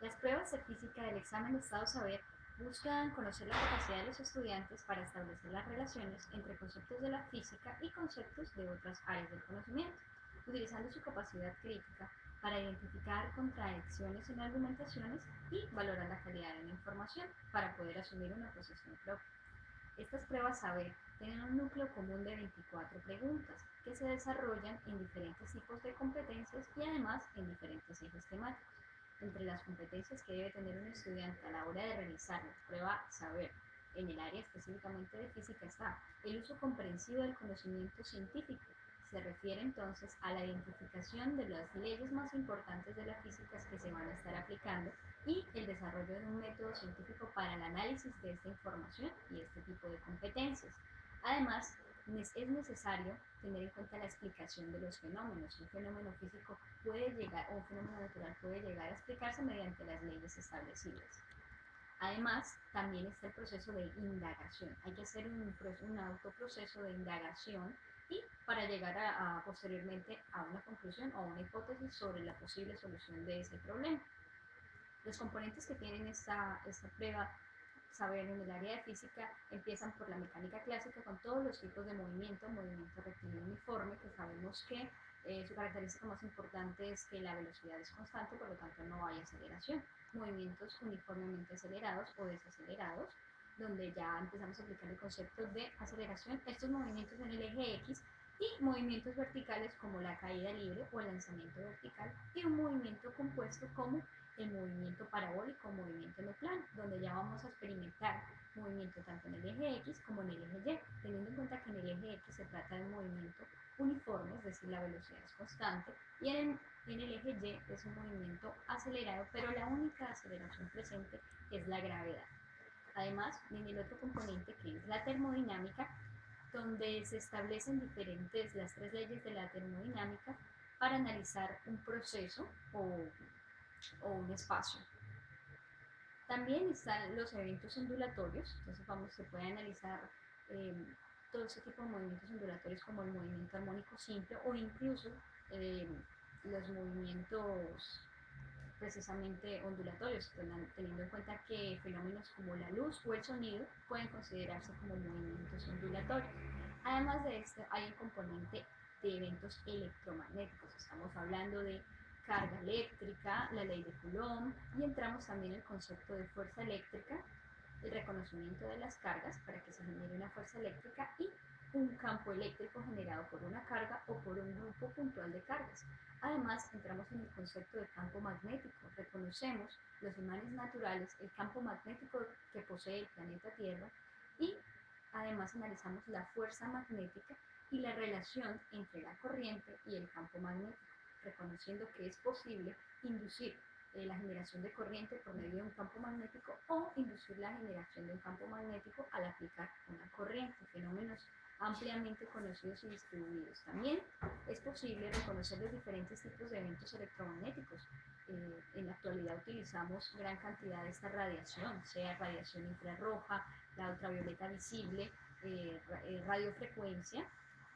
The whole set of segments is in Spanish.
Las pruebas de física del examen de estado saber buscan conocer la capacidad de los estudiantes para establecer las relaciones entre conceptos de la física y conceptos de otras áreas del conocimiento, utilizando su capacidad crítica para identificar contradicciones en argumentaciones y valorar la calidad de la información para poder asumir una posición propia. Estas pruebas saber tienen un núcleo común de 24 preguntas que se desarrollan en diferentes tipos de competencias y además en diferentes ejes temáticos. Entre las competencias que debe tener un estudiante a la hora de realizar la prueba saber en el área específicamente de física está el uso comprensivo del conocimiento científico. Se refiere entonces a la identificación de las leyes más importantes de la física que se van a estar aplicando y el desarrollo de un método científico para el análisis de esta información y este tipo de competencias. Además, es necesario tener en cuenta la explicación de los fenómenos. Un fenómeno físico puede llegar, o un fenómeno natural puede llegar a explicarse mediante las leyes establecidas. Además, también está el proceso de indagación. Hay que hacer un autoproceso de indagación y para llegar posteriormente a una conclusión o una hipótesis sobre la posible solución de ese problema. Los componentes que tienen esta prueba saber en el área de física empiezan por la mecánica clásica con todos los tipos de movimiento rectilíneo uniforme, que sabemos que su característica más importante es que la velocidad es constante, por lo tanto no hay aceleración. Movimientos uniformemente acelerados o desacelerados, donde ya empezamos a aplicar el concepto de aceleración, estos movimientos en el eje X, y movimientos verticales como la caída libre o el lanzamiento vertical, y un movimiento compuesto como el movimiento parabólico o movimiento no plano, donde ya vamos a experimentar movimiento tanto en el eje X como en el eje Y, teniendo en cuenta que en el eje X se trata de un movimiento uniforme, es decir, la velocidad es constante, y en el eje Y es un movimiento acelerado, pero la única aceleración presente es la gravedad. Además, viene el otro componente que es la termodinámica, donde se establecen las tres leyes de la termodinámica para analizar un proceso o un espacio. También están los eventos ondulatorios, entonces se puede analizar eh, todo ese tipo de movimientos ondulatorios como el movimiento armónico simple o incluso eh, los movimientos precisamente ondulatorios, teniendo en cuenta que fenómenos como la luz o el sonido pueden considerarse como movimientos ondulatorios. Además de esto, hay el componente de eventos electromagnéticos. Estamos hablando de carga eléctrica, la ley de Coulomb, y entramos también en el concepto de fuerza eléctrica, el reconocimiento de las cargas para que se genere una fuerza eléctrica y un campo eléctrico generado por una carga o por un grupo puntual de cargas. Además, entramos en el concepto de campo magnético. Reconocemos los imanes naturales, el campo magnético que posee el planeta Tierra y además analizamos la fuerza magnética y la relación entre la corriente y el campo magnético, reconociendo que es posible inducir la generación de corriente por medio de un campo magnético o inducir la generación de un campo magnético al aplicar una corriente, fenómenos ampliamente conocidos y distribuidos. También es posible reconocer los diferentes tipos de eventos electromagnéticos. En la actualidad utilizamos gran cantidad de esta radiación, sea radiación infrarroja, la ultravioleta visible, radiofrecuencia,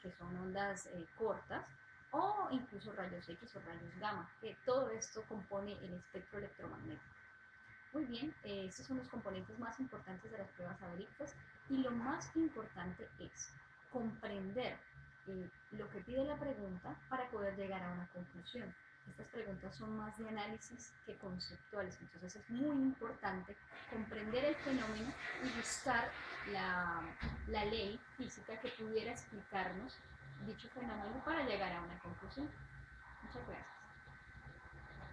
que son ondas cortas, o incluso rayos X o rayos gamma, que todo esto compone el espectro electromagnético. Muy bien, estos son los componentes más importantes de las pruebas saberistas y lo más importante es comprender lo que pide la pregunta para poder llegar a una conclusión. Estas preguntas son más de análisis que conceptuales, entonces es muy importante comprender el fenómeno y buscar la ley física que pudiera explicarnos dicho fenómeno para llegar a una conclusión. Muchas gracias.